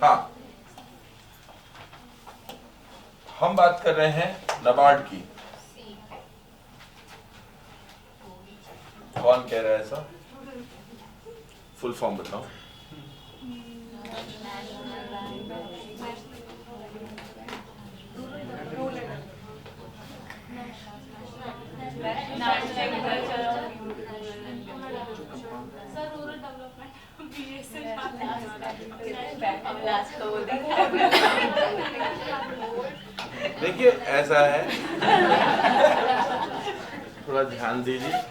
हाँ, हम बात कर रहे हैं नाबार्ड की। कौन कह रहा है ऐसा? फुल फॉर्म बताओ। देखिए ऐसा है, थोड़ा ध्यान दीजिए,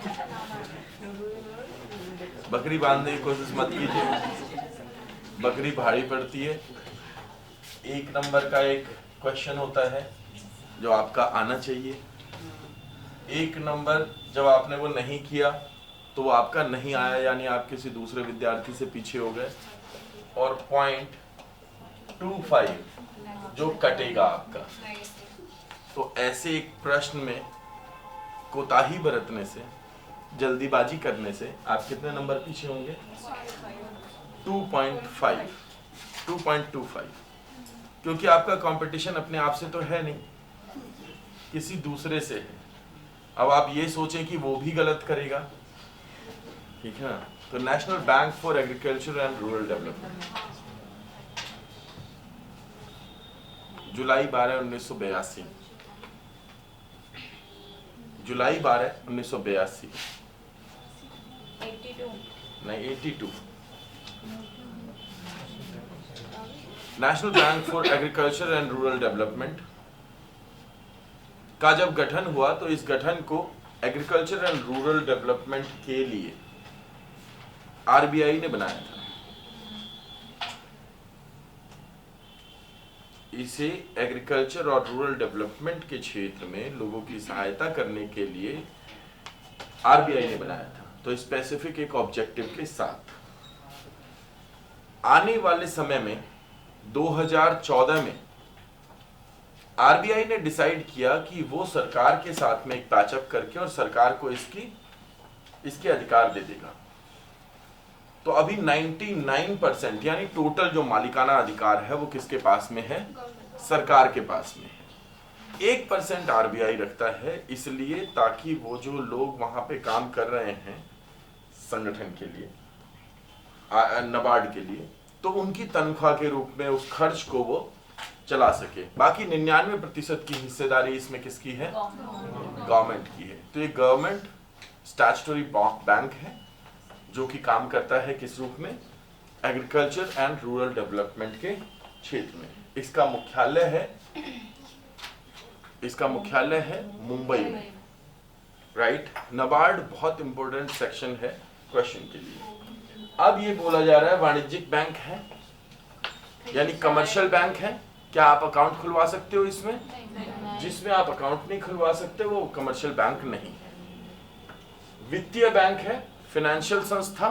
बकरी बांधने की कोशिश मत कीजिए, बकरी भारी पड़ती है। 1 नंबर का एक क्वेश्चन होता है जो आपका आना चाहिए। 1 नंबर जब आपने वो नहीं किया तो वो आपका नहीं आया, यानी आप किसी दूसरे विद्यार्थी से पीछे हो गए, और 0.25 जो कटेगा आपका। तो ऐसे एक प्रश्न में कोताही बरतने से, जल्दीबाजी करने से आप कितने नंबर पीछे होंगे? 2.25, क्योंकि आपका कंपटीशन अपने आप से तो है नहीं, किसी दूसरे से है। अब आप ये सोचें कि वो भी गलत करेगा, ठीक है ना? तो national bank for agriculture and rural development, जुलाई 12, 1982, जुलाई 12, 1982 नहीं 82। National bank for agriculture and rural development का जब गठन हुआ तो इस गठन को एग्रीकल्चर एंड रूरल डेवलपमेंट के लिए आरबीआई ने बनाया था। इसे एग्रीकल्चर और रूरल डेवलपमेंट के क्षेत्र में लोगों की सहायता करने के लिए आरबीआई ने बनाया था, तो स्पेसिफिक एक ऑब्जेक्टिव के साथ। आने वाले समय में 2014 में आरबीआई ने डिसाइड किया कि वो सरकार के साथ में एक पैचअप करके और सरकार को इसके अधिकार दे देगा। तो अभी 99% यानी टोटल जो मालिकाना अधिकार है वो किसके पास में है? सरकार के पास में है। 1% आरबीआई रखता है, इसलिए ताकि वो जो लोग वहां पे काम कर रहे हैं संगठन के लिए, नाबार्ड के लिए, तो उनकी तनख्वाह के रूप में उस खर्च को वो चला सके। बाकी 99% की हिस्सेदारी इसमें किसकी है? गवर्नमेंट की है। तो ये गवर्नमेंट स्टैट्यूटरी बैंक है जो कि काम करता है किस रूप में? एग्रीकल्चर एंड रूरल डेवलपमेंट के क्षेत्र में। इसका मुख्यालय है मुंबई में, राइट? नाबार्ड बहुत इंपॉर्टेंट सेक्शन है क्वेश्चन के लिए। अब ये बोला जा रहा है वाणिज्यिक बैंक है, यानी कमर्शियल बैंक है, क्या आप अकाउंट खुलवा सकते हो इसमें? जिसमें आप अकाउंट नहीं खुलवा सकते वो कमर्शियल बैंक नहीं है। वित्तीय बैंक है, फाइनेंशियल संस्था,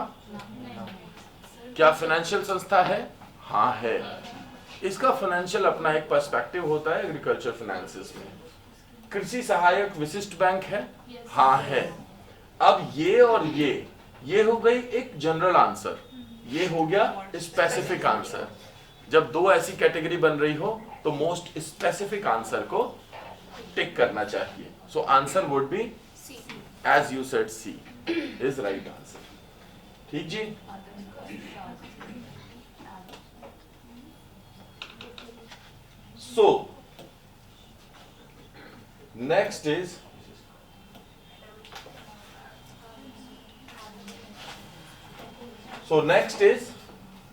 क्या फाइनेंशियल संस्था है? हाँ है। इसका फाइनेंशियल अपना एक पर्सपेक्टिव होता है एग्रीकल्चर फाइनेंसेस में। कृषि सहायक विशिष्ट बैंक है? हाँ है। अब ये और ये हो गई एक जनरल आंसर, ये हो गया स्पेसिफिक आंसर। जब दो ऐसी कैटेगरी बन रही हो तो मोस्ट स्पेसिफिक आंसर को टिक करना चाहिए। So answer would be as you said, C is right answer. ठीक जी? सो नेक्स्ट इज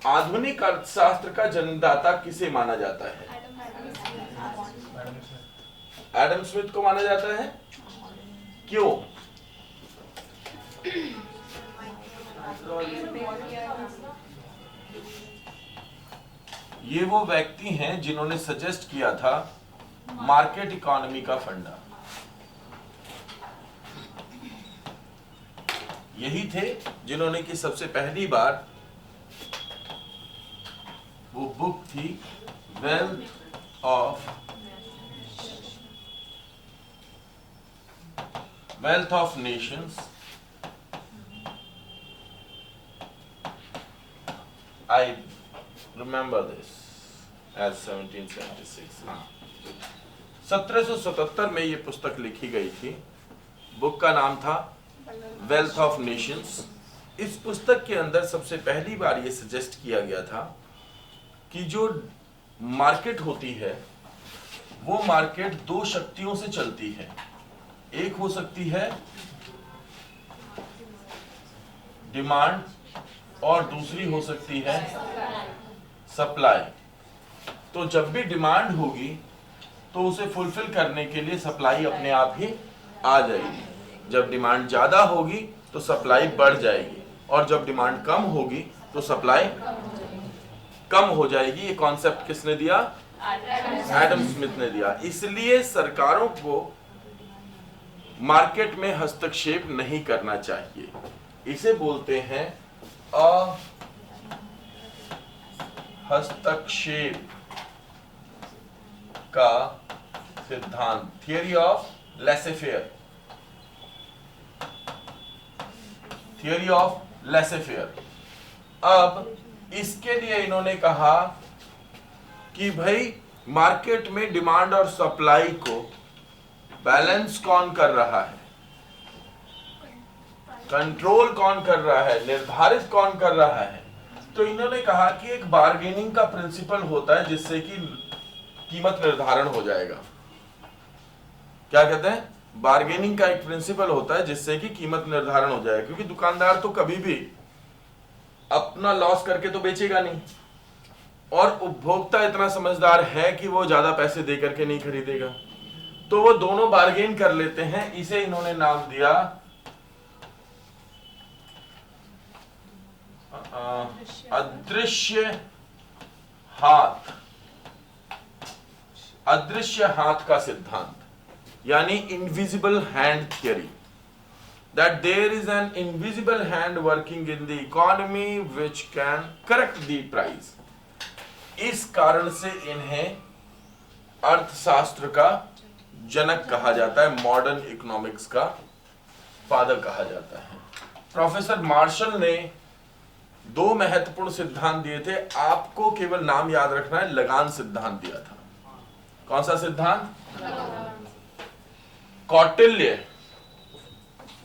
आधुनिक अर्थशास्त्र का जन्मदाता किसे माना जाता है? एडम स्मिथ को माना जाता है। क्यों? ये वो व्यक्ति हैं जिन्होंने सजेस्ट किया था मार्केट इकोनॉमी का फंडा। यही थे जिन्होंने कि सबसे पहली बार वो बुक थी Wealth of Nations, I remember this as 1776। हाँ, 1777 में ये पुस्तक लिखी गई थी। बुक का नाम था वेल्थ ऑफ नेशंस। इस पुस्तक के अंदर सबसे पहली बार ये सजेस्ट किया गया था कि जो मार्केट होती है वो मार्केट दो शक्तियों से चलती है। एक हो सकती है डिमांड और दूसरी हो सकती है सप्लाई। तो जब भी डिमांड होगी तो उसे फुलफिल करने के लिए सप्लाई अपने आप ही आ जाएगी। जब डिमांड ज्यादा होगी तो सप्लाई बढ़ जाएगी, और जब डिमांड कम होगी तो सप्लाई कम हो जाएगी। ये कॉन्सेप्ट किसने दिया? एडम स्मिथ ने दिया। इसलिए सरकारों को मार्केट में हस्तक्षेप नहीं करना चाहिए। इसे बोलते हैं हस्तक्षेप का सिद्धांत, थियरी ऑफ लेसेफेयर, थियरी ऑफ लेसेफेयर। अब इसके लिए इन्होंने कहा कि भाई मार्केट में डिमांड और सप्लाई को बैलेंस कौन कर रहा है, कंट्रोल कौन कर रहा है, निर्धारित कौन कर रहा है। तो इन्होंने कहा कि एक बार्गेनिंग का प्रिंसिपल होता है जिससे कि कीमत निर्धारण हो जाएगा। क्या कहते हैं? बार्गेनिंग का एक प्रिंसिपल होता है जिससे कि कीमत निर्धारण हो जाएगा, क्योंकि दुकानदार तो कभी भी अपना लॉस करके तो बेचेगा नहीं, और उपभोक्ता इतना समझदार है कि वो ज्यादा पैसे दे करके नहीं खरीदेगा। तो वो दोनों बार्गेन कर लेते हैं। इसे इन्होंने नाम दिया अदृश्य हाथ, अदृश्य हाथ का सिद्धांत, यानी invisible hand theory. That there is an invisible hand working in the economy which can correct the price. इस कारण से इन्हें अर्थशास्त्र का जनक कहा जाता है, मॉडर्न इकोनॉमिक्स का फादर कहा जाता है। प्रोफेसर मार्शल ने दो महत्वपूर्ण सिद्धांत दिए थे, आपको केवल नाम याद रखना है। लगान सिद्धांत दिया था। कौन सा सिद्धांत? कौटिल्य।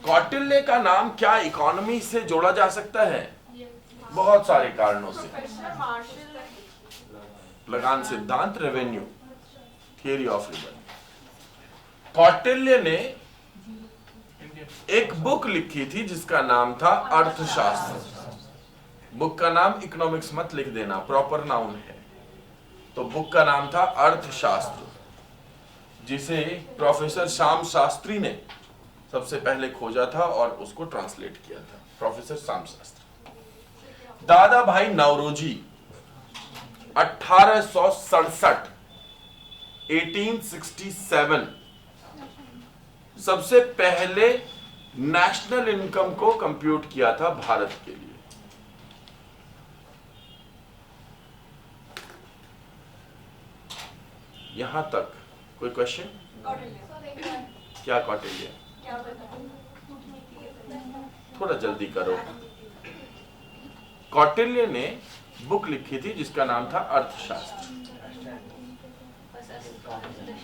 कौटिल्य का नाम क्या इकोनॉमी से जोड़ा जा सकता है? बहुत सारे कारणों से। लगान सिद्धांत, revenue, theory of revenue. Kautilya ने एक बुक लिखी थी जिसका नाम था अर्थशास्त्र। बुक का नाम इकोनॉमिक्स मत लिख देना, प्रॉपर नाउन है। तो बुक का नाम था अर्थशास्त्र, जिसे प्रोफेसर श्याम शास्त्री ने सबसे पहले खोजा था और उसको ट्रांसलेट किया था। प्रोफेसर श्याम शास्त्री। दादा भाई नौरोजी 1867 1867 सबसे पहले नेशनल इनकम को कंप्यूट किया था भारत के लिए। यहां तक कोई क्वेश्चन? क्या कौटिल्य? थोड़ा जल्दी करो। कौटिल्य ने बुक लिखी थी जिसका नाम था अर्थशास्त्र।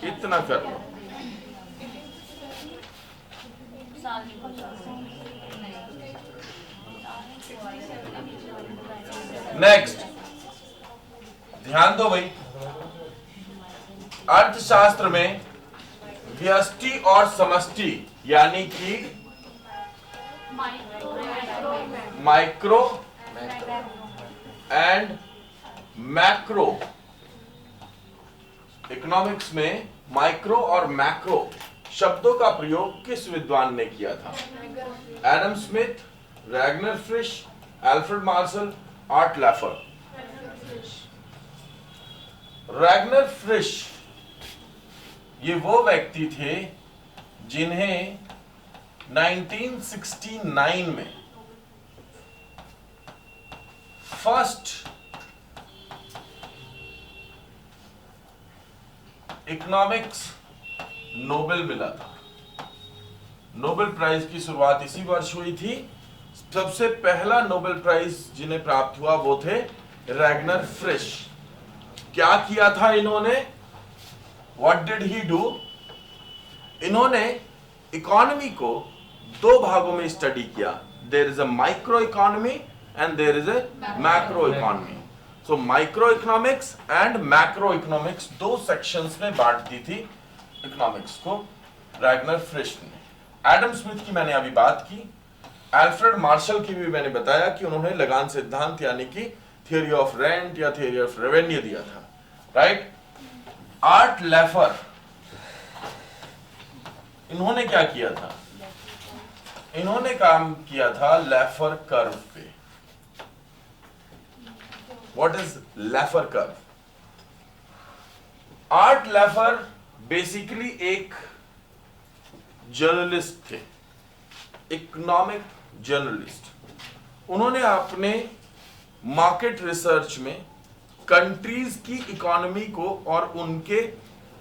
इतना कर लो। नेक्स्ट, ध्यान दो भाई। अर्थशास्त्र में व्यष्टि और समष्टि, यानी कि माइक्रो एंड मैक्रो, इकोनॉमिक्स में माइक्रो और मैक्रो शब्दों का प्रयोग किस विद्वान ने किया था? Adam Smith, Ragnar Frisch, Alfred Marshall, Art Laffer. Ragnar Frisch ये वो व्यक्ति थे जिन्हें 1969 में फर्स्ट इकोनॉमिक्स नोबेल मिला था। नोबेल प्राइज की शुरुआत इसी वर्ष हुई थी। सबसे पहला नोबेल प्राइज जिन्हें प्राप्त हुआ वो थे रैगनर फ्रिश। क्या किया था इन्होंने? What did he do? इन्होंने इकोनॉमी को दो भागों में स्टडी किया। There is a micro economy and there is a macro economy. So micro economics and macro economics दो सेक्शंस में बांट दी थी इकोनॉमिक्स को रैगनर फ्रिश ने। एडम स्मिथ की मैंने अभी बात की, अल्फ्रेड मार्शल की भी मैंने बताया कि उन्होंने लगान सिद्धांत यानी कि थियोरी ऑफ रेंट या थियोरी ऑफ रेवेन्यू दिया था, राइट। आर्ट लेफर, इन्होंने क्या किया था? इन्होंने काम किया था लेफर कर्व पे। What is Laffer curve? Art Laffer basically एक जर्नलिस्ट थे, इकोनॉमिक जर्नलिस्ट। उन्होंने अपने मार्केट रिसर्च में कंट्रीज की इकोनॉमी को और उनके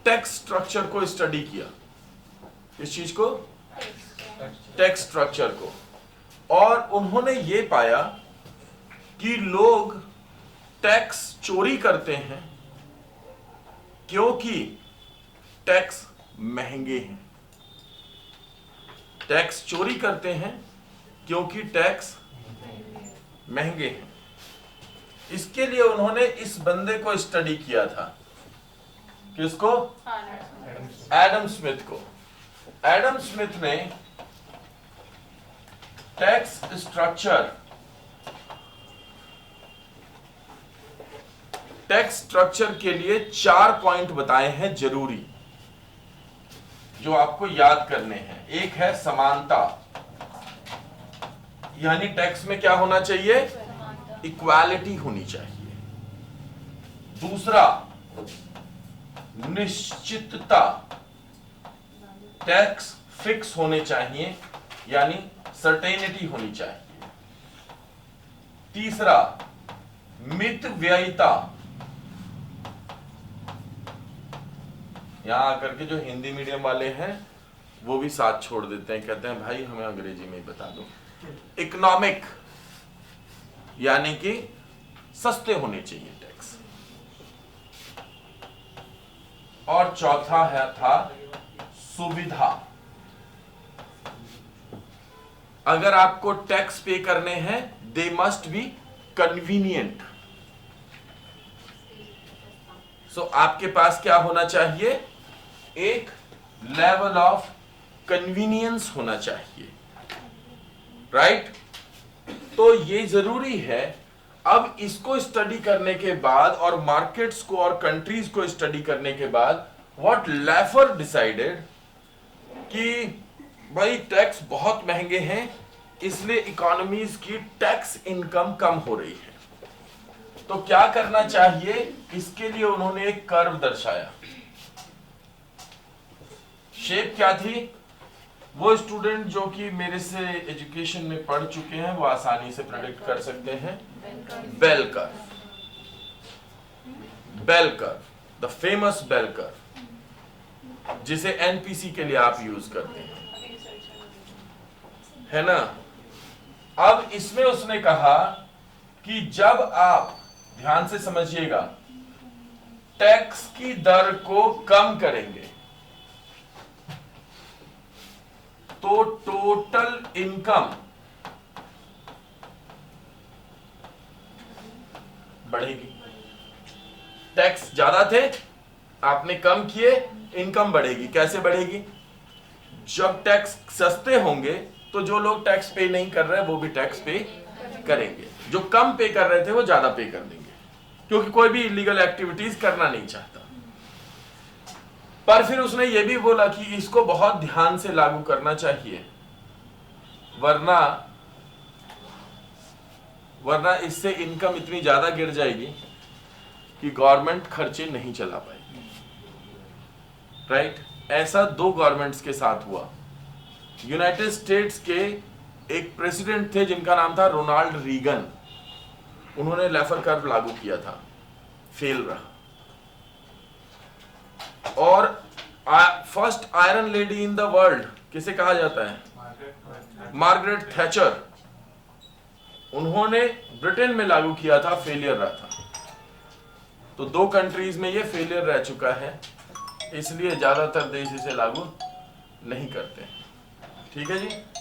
टैक्स स्ट्रक्चर को स्टडी किया। इस चीज को, टैक्स स्ट्रक्चर को, और उन्होंने ये पाया कि लोग टैक्स चोरी करते हैं क्योंकि टैक्स महंगे हैं। टैक्स चोरी करते हैं क्योंकि टैक्स महंगे हैं। इसके लिए उन्होंने इस बंदे को स्टडी किया था। किसको? एडम स्मिथ को। एडम स्मिथ ने टैक्स स्ट्रक्चर के लिए 4 पॉइंट बताए हैं जरूरी, जो आपको याद करने हैं। एक है समानता, यानी टैक्स में क्या होना चाहिए? इक्वालिटी होनी चाहिए। दूसरा, निश्चितता, टैक्स फिक्स होने चाहिए यानी सर्टेनिटी होनी चाहिए। तीसरा, मितव्ययिता। यहां आकर के जो हिंदी मीडियम वाले हैं वो भी साथ छोड़ देते हैं, कहते हैं भाई हमें अंग्रेजी में ही बता दो। इकोनॉमिक यानी कि सस्ते होने चाहिए टैक्स। और चौथा था सुविधा। अगर आपको टैक्स पे करने हैं, दे मस्ट बी कन्वीनियंट। सो आपके पास क्या होना चाहिए? एक लेवल ऑफ कन्वीनियंस होना चाहिए, राइट? तो ये जरूरी है। अब इसको स्टडी करने के बाद और मार्केट्स को और कंट्रीज को स्टडी करने के बाद व्हाट लेफर डिसाइडेड कि भाई टैक्स बहुत महंगे हैं, इसलिए इकोनॉमीज की टैक्स इनकम कम हो रही है। तो क्या करना चाहिए? इसके लिए उन्होंने एक कर्व दर्शाया। शेप क्या थी? वो स्टूडेंट जो कि मेरे से एजुकेशन में पढ़ चुके हैं वो आसानी से प्रेडिक्ट कर सकते हैं। Bell curve, bell curve, the famous bell curve, जिसे एनपीसी के लिए आप यूज करते हैं, है ना? अब इसमें उसने कहा कि जब आप, ध्यान से समझिएगा, टैक्स की दर को कम करेंगे तो टोटल इनकम बढ़ेगी। टैक्स ज्यादा थे, आपने कम किए, इनकम बढ़ेगी। कैसे बढ़ेगी? जब टैक्स सस्ते होंगे तो जो लोग टैक्स पे नहीं कर रहे वो भी टैक्स पे करेंगे, जो कम पे कर रहे थे वो ज्यादा पे कर देंगे, क्योंकि कोई भी इलीगल एक्टिविटीज करना नहीं चाहता। पर फिर उसने ये भी बोला कि इसको बहुत ध्यान से लागू करना चाहिए, वरना इससे इनकम इतनी ज्यादा गिर जाएगी कि गवर्नमेंट खर्चे नहीं चला पाएगी, राइट? ऐसा 2 गवर्नमेंट्स के साथ हुआ। यूनाइटेड स्टेट्स के एक प्रेसिडेंट थे जिनका नाम था रोनाल्ड रीगन। उन्होंने लेफर कर्व लागू किया था, फेल रहा। और first iron lady in the world किसे कहा जाता है? Margaret Thatcher. उन्होंने ब्रिटेन में लागू किया था, फेलियर रहा था। तो 2 कंट्रीज में ये फेलियर रह चुका है, इसलिए ज्यादातर देश इसे लागू नहीं करते। ठीक है जी।